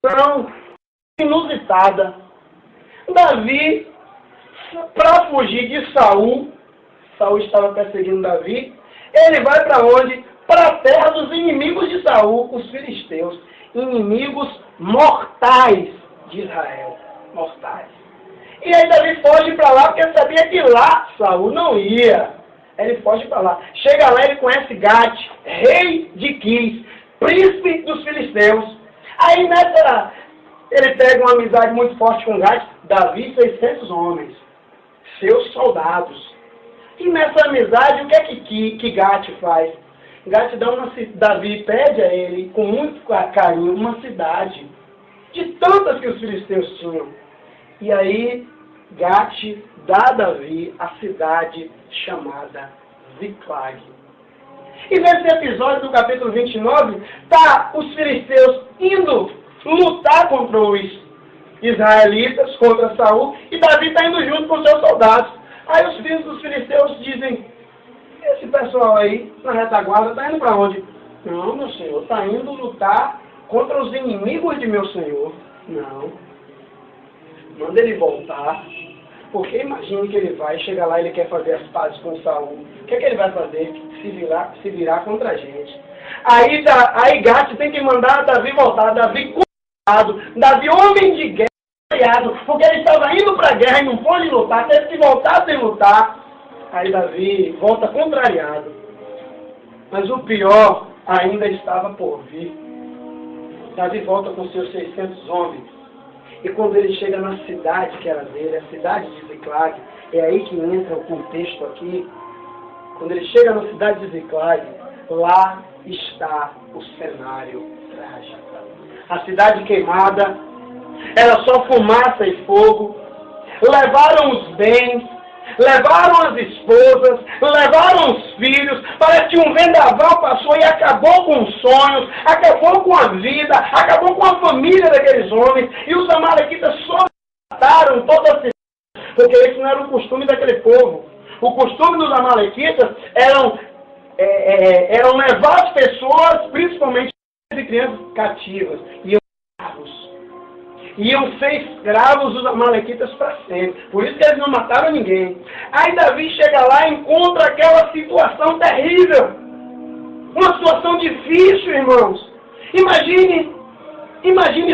Não, inusitada. Davi, para fugir de Saul estava perseguindo Davi, ele vai para onde? Para a terra dos inimigos de Saul, os filisteus, inimigos mortais de Israel, mortais. E aí Davi foge para lá porque sabia que lá Saul não ia. Ele foge para lá. Chega lá, ele conhece Gate, rei de Quis, príncipe dos filisteus. Aí nessa, ele pega uma amizade muito forte com Gate, Davi 600 homens, seus soldados. E nessa amizade, o que é que Gate faz? Gate Davi pede a ele, com muito carinho, uma cidade, de tantas que os filisteus tinham. E aí, Gate dá a Davi a cidade chamada Ziclag. E nesse episódio do capítulo 29, tá os filisteus indo lutar contra os israelitas, contra Saul, e Davi está indo junto com seus soldados. Aí os filhos dos filisteus dizem, esse pessoal aí, na retaguarda, está indo para onde? Não, meu senhor, está indo lutar contra os inimigos de meu senhor. Não. Manda ele voltar. Porque imagine que ele vai, chega lá e ele quer fazer as pazes com Saul. O que é que ele vai fazer? Se virar contra a gente. Aí Gate tem que mandar Davi voltar. Davi culpado. Davi homem de guerra, porque ele estava indo para a guerra e não pôde lutar. Teve que voltar sem lutar. Aí Davi volta contrariado. Mas o pior ainda estava por vir. Davi volta com seus 600 homens. E quando ele chega na cidade que era dele, a cidade de Ziclag, é aí que entra o contexto aqui. Quando ele chega na cidade de Ziclag, lá está o cenário trágico. A cidade queimada, era só fumaça e fogo. Levaram os bens, levaram as esposas, levaram os filhos. Parece que um vendaval passou e acabou com os sonhos, acabou com a vida, acabou com a família daqueles homens. E os amalequitas só mataram toda a cidade, porque esse não era o costume daquele povo. O costume dos amalequitas eram levar as pessoas, principalmente as crianças cativas, iam ser escravos dos amalequitas para sempre. Por isso que eles não mataram ninguém. Aí Davi chega lá e encontra aquela situação terrível. Uma situação difícil, irmãos. Imagine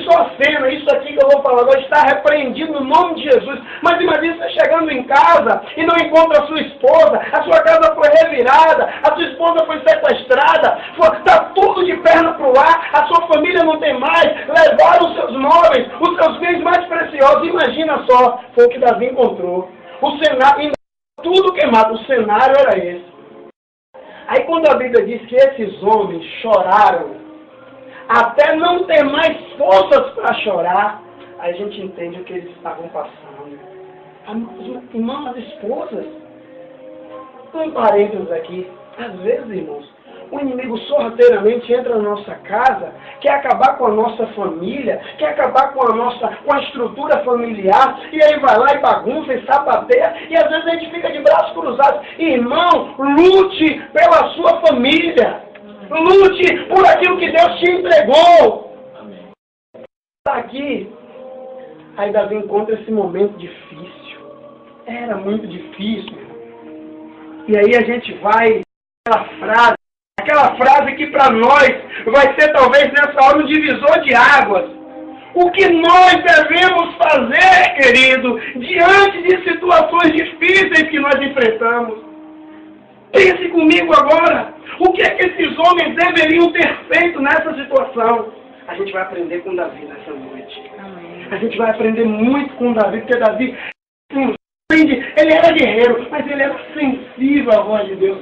só a cena. Isso aqui que eu vou falar agora está repreendido no nome de Jesus. Mas imagine você chegando em casa e não encontra a sua esposa. A sua casa foi revirada. A sua esposa foi sequestrada. Está tudo de perna para o ar. A sua família não tem mais. Levaram os seus móveis, os seus bens mais preciosos. Imagina só. Foi o que Davi encontrou. O cenário, tudo queimado. O cenário era esse. Aí quando a Bíblia diz que esses homens choraram até não ter mais forças para chorar, aí a gente entende o que eles estavam passando. Irmãos, as esposas, um parênteses aqui, às vezes, irmãos, o inimigo sorrateiramente entra na nossa casa, quer acabar com a nossa família, quer acabar com a estrutura familiar, e ele vai lá e bagunça e sapateia, e às vezes a gente fica de braços cruzados. Irmão, lute pela sua família. Lute por aquilo que Deus te entregou. Está aqui. Aí Davi encontra esse momento difícil. Era muito difícil. E aí a gente vai aquela frase que para nós vai ser talvez nessa hora um divisor de águas. O que nós devemos fazer, querido, diante de situações difíceis que nós enfrentamos? Pense comigo agora. O que é que esses homens deveriam ter feito nessa situação? A gente vai aprender com Davi nessa noite. Amém. A gente vai aprender muito com Davi, porque Davi, ele era guerreiro, mas ele era sensível à voz de Deus.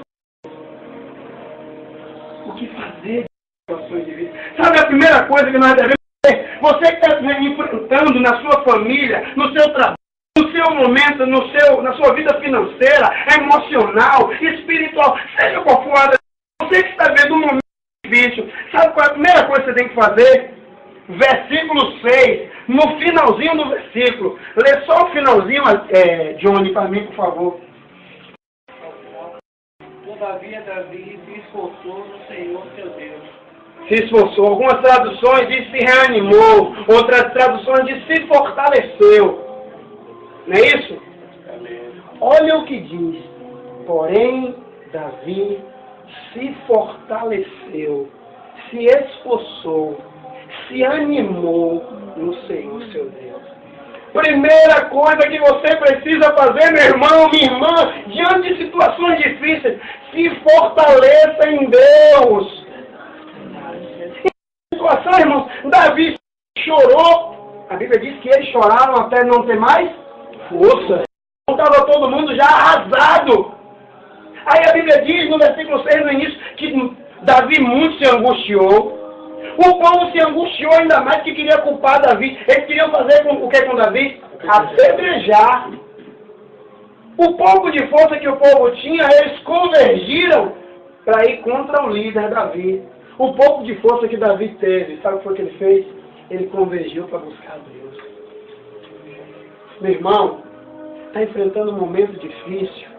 O que fazer em situações de vida? Sabe a primeira coisa que nós devemos fazer? Você que está enfrentando na sua família, no seu trabalho, no seu momento, na sua vida financeira, emocional, espiritual, seja qual for a você que está vendo um momento difícil, sabe qual é a primeira coisa que você tem que fazer? Versículo 6, no finalzinho do versículo. Lê só o finalzinho, Johnny, para mim, por favor. Todavia, Davi se esforçou no Senhor seu Deus, Se esforçou. Algumas traduções diz se reanimou. Outras traduções diz se fortaleceu. Não é isso? Olha o que diz. Porém, Davi se fortaleceu, se esforçou, se animou no Senhor seu Deus. Primeira coisa que você precisa fazer, meu irmão, minha irmã, diante de situações difíceis, se fortaleça em Deus. Em situação, irmãos, Davi chorou. A Bíblia diz que eles choraram até não ter mais força. Estava todo mundo já arrasado. Aí a Bíblia diz no versículo 6 no início que Davi muito se angustiou. O povo se angustiou ainda mais que queria culpar Davi. Eles queriam fazer o que com Davi? Apedrejar. O pouco de força que o povo tinha, eles convergiram para ir contra o líder Davi. O pouco de força que Davi teve, sabe o que foi que ele fez? Ele convergiu para buscar Deus. Meu irmão, está enfrentando um momento difícil.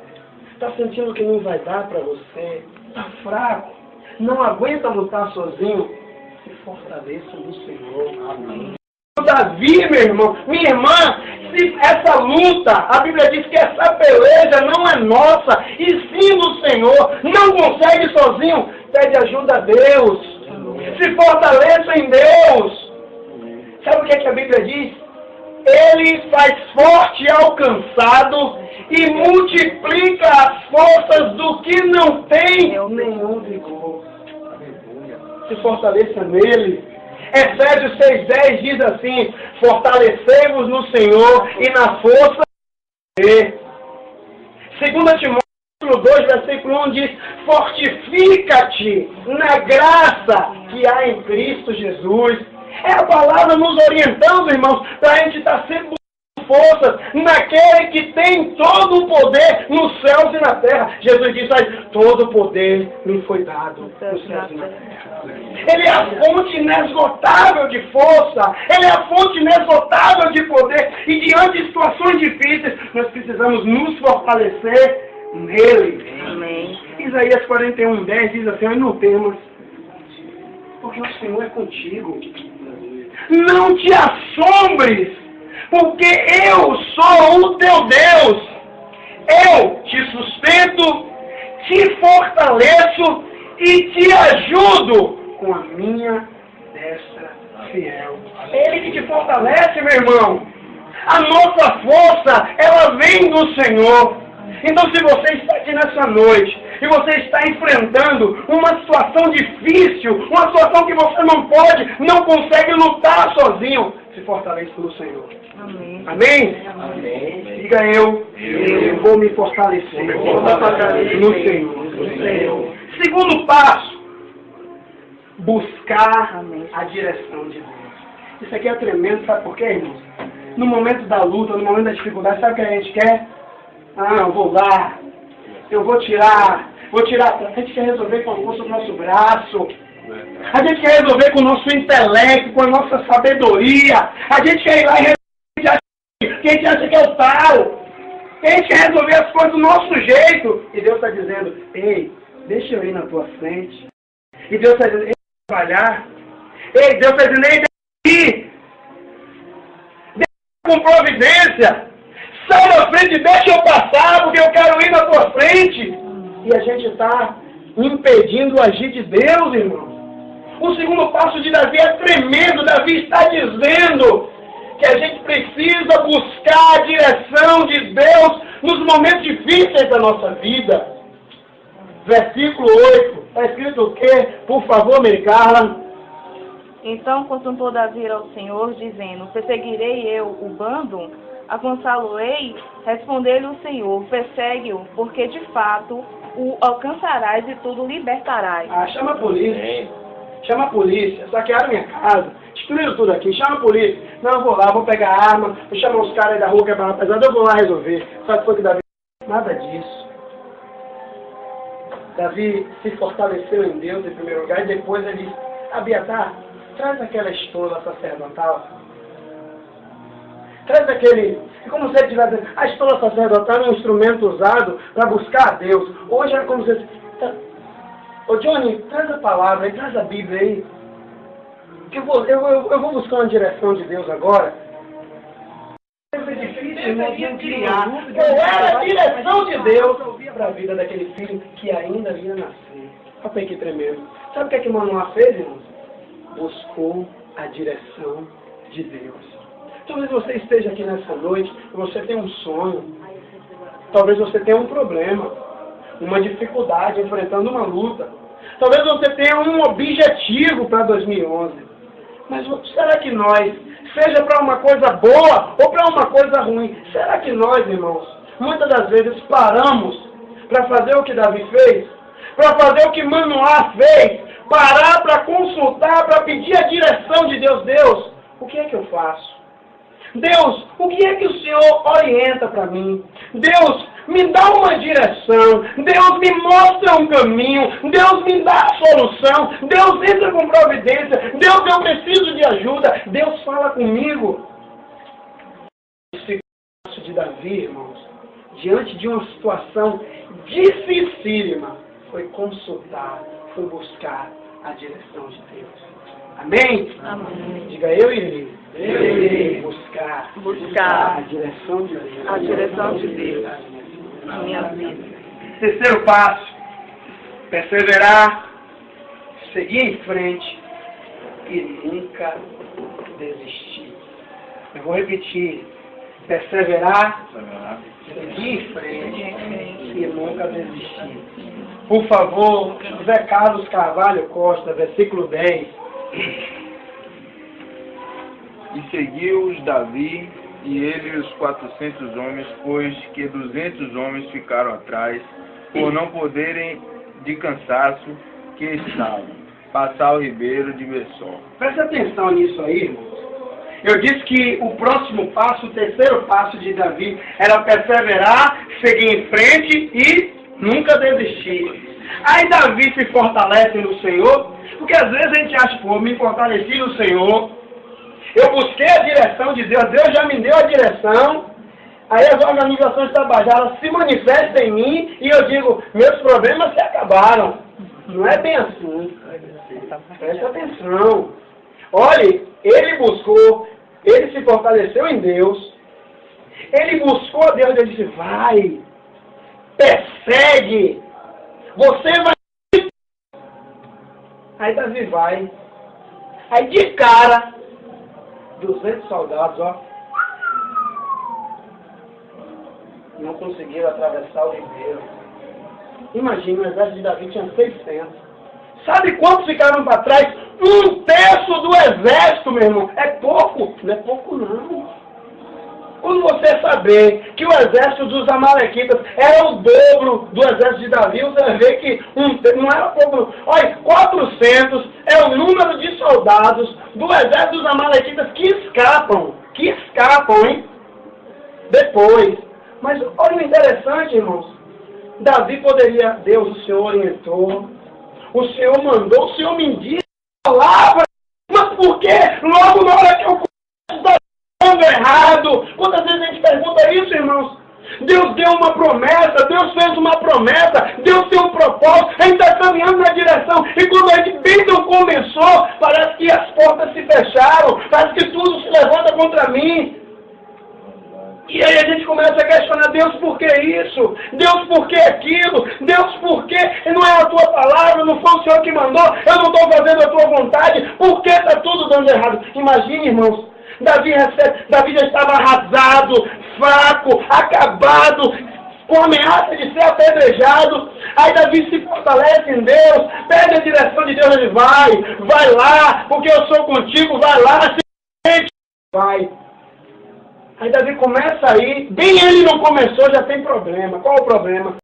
Está sentindo que não vai dar para você. Está fraco. Não aguenta lutar sozinho. Se fortaleça no Senhor. Amém. Davi, meu irmão, minha irmã, se essa luta, a Bíblia diz que essa peleja não é nossa, e sim do Senhor. Não consegue sozinho. Pede ajuda a Deus. Se fortaleça em Deus. Sabe o que a Bíblia diz? Ele faz forte ao cansado e multiplica as forças do que não tem nenhum vigor. Se fortaleça nele. Efésios 6,10 diz assim: fortalecei-vos no Senhor e na força dele. 2 Timóteo 2, versículo 1 diz: fortifica-te na graça que há em Cristo Jesus. É a palavra nos orientando, irmãos, para a gente estar sempre buscando forças naquele que tem todo o poder nos céus e na terra. Jesus disse aí: todo o poder me foi dado nos céus e na terra. Ele é a fonte inesgotável de força. Ele é a fonte inesgotável de poder. E diante de situações difíceis, nós precisamos nos fortalecer nele. Amém. Isaías 41:10 diz assim: não temas, porque o Senhor é contigo. Não te assombres, porque eu sou o teu Deus. Eu te sustento, te fortaleço e te ajudo com a minha destra fiel. Ele que te fortalece, meu irmão. A nossa força, ela vem do Senhor. Então, se você está aqui nessa noite e você está enfrentando uma situação difícil, uma situação que você não consegue lutar sozinho, se fortaleça no Senhor. Amém. Amém? Amém. Diga eu vou me fortalecer, no Senhor. Segundo passo, buscar a direção de Deus. Isso aqui é tremendo, sabe por quê, irmãos? No momento da luta, no momento da dificuldade, sabe o que a gente quer? Eu vou lá, eu vou tirar. A gente quer resolver com a força do nosso braço. A gente quer resolver com o nosso intelecto, com a nossa sabedoria. A gente quer ir lá e resolver que a gente acha que é o tal. A gente quer resolver as coisas do nosso jeito. E Deus está dizendo: ei, deixa eu ir na tua frente. E Deus está dizendo: ei, trabalhar. Ei, Deus está dizendo: ei, deixa eu ir. Deixa com providência. Sai da frente, deixa eu passar, porque eu quero ir na tua frente. E a gente está impedindo o agir de Deus, irmão. O segundo passo de Davi é tremendo. Davi está dizendo que a gente precisa buscar a direção de Deus nos momentos difíceis da nossa vida. Versículo 8. Está escrito o quê? Por favor, Mary Carla. Então consultou Davi ao Senhor, dizendo: perseguirei eu o bando? Avançá-lo-ei? Respondeu-lhe o Senhor: persegue-o, porque de fato o alcançarás e tudo libertarás. Chama a polícia. Chama a polícia. Saquearam minha casa. Destruíram tudo aqui. Chama a polícia. Não, eu vou lá, vou pegar a arma, vou chamar os caras aí da rua que é barra pesada, eu vou lá resolver. Sabe o que foi que Davi? Nada disso. Davi se fortaleceu em Deus em primeiro lugar e depois ele disse: Abiatar, traz aquela estola sacerdotal. Traz aquele... É como se ele tivesse dizendo: a estola sacerdotal é um instrumento usado para buscar a Deus. Hoje é como se... Ô Johnny, traz a palavra aí, traz a Bíblia aí. Eu vou buscar uma direção de Deus agora. É difícil criar. Qual era a direção de Deus para a vida daquele filho que ainda ia nascer? Olha aqui tremendo. Sabe o que é que Manoá fez, irmãos? Buscou a direção de Deus. Talvez você esteja aqui nessa noite e você tenha um sonho. Talvez você tenha um problema, uma dificuldade, enfrentando uma luta. Talvez você tenha um objetivo para 2011. Mas será que nós, seja para uma coisa boa ou para uma coisa ruim, será que nós, irmãos, muitas das vezes paramos para fazer o que Davi fez? Para fazer o que Manoá fez? Parar para consultar, para pedir a direção de Deus. Deus, o que é que eu faço? Deus, o que é que o Senhor orienta para mim? Deus, me dá uma direção. Deus, me mostra um caminho. Deus, me dá a solução. Deus, entra com providência. Deus, eu preciso de ajuda. Deus, fala comigo. Esse passo de Davi, irmãos, diante de uma situação dificílima, foi consultar, foi buscar a direção de Deus. Amém? Amém. Diga, eu irei buscar a direção de Deus. A direção de Deus na minha vida. Terceiro passo, perseverar, seguir em frente e nunca desistir. Eu vou repetir, perseverar, seguir em frente e nunca desistir. Por favor, José Carlos Carvalho Costa, versículo 10. E seguiu-os Davi e ele os 400 homens, pois que 200 homens ficaram atrás, por não poderem, de cansaço que estavam, passar o ribeiro de Bessol. Presta atenção nisso aí, irmãos. Eu disse que o próximo passo, o terceiro passo de Davi, era perseverar, seguir em frente e nunca desistir. Aí Davi se fortalece no Senhor, porque às vezes a gente acha, pô, me fortaleci no Senhor, eu busquei a direção de Deus, Deus já me deu a direção, aí as organizações trabalhadas se manifestam em mim e eu digo, meus problemas se acabaram. Não é bem assim. Presta atenção. Olhe, ele buscou, ele se fortaleceu em Deus, ele buscou a Deus, ele disse, vai, persegue, você vai. Aí Davi vai, aí de cara, 200 soldados, ó, não conseguiram atravessar o ribeiro. Imagina, o exército de Davi tinha 600. Sabe quantos ficaram para trás? 1/3 do exército, meu irmão. É pouco? Não é pouco, não. Quando você saber que o exército dos amalequitas era o dobro do exército de Davi, você vai ver que não era pouco. Olha, 400 é o número de soldados do exército dos amalequitas que escapam, hein? Depois. Mas olha o interessante, irmãos. Davi poderia, Deus, o Senhor orientou, o Senhor mandou, o Senhor me disse a palavra, mas por que logo na hora que eu começo dando errado? Quantas vezes a gente pergunta isso, irmãos? Deus deu uma promessa, Deus fez uma promessa, Deus tem um propósito, a gente está caminhando na direção, e quando a gente bem não começou, parece que as portas se fecharam, parece que tudo se levanta contra mim. E aí a gente começa a questionar, Deus, por que isso? Deus, por que aquilo? Deus, por que? Não é a tua palavra, não foi o Senhor que mandou, eu não estou fazendo a tua vontade, por que está tudo dando errado? Imagine, irmãos, Davi já estava arrasado, fraco, acabado, com ameaça de ser apedrejado. Aí Davi se fortalece em Deus, pede a direção de Deus, ele vai lá, porque eu sou contigo, vai lá, vai. Aí Davi começa a ir, bem ele não começou, já tem problema. Qual o problema?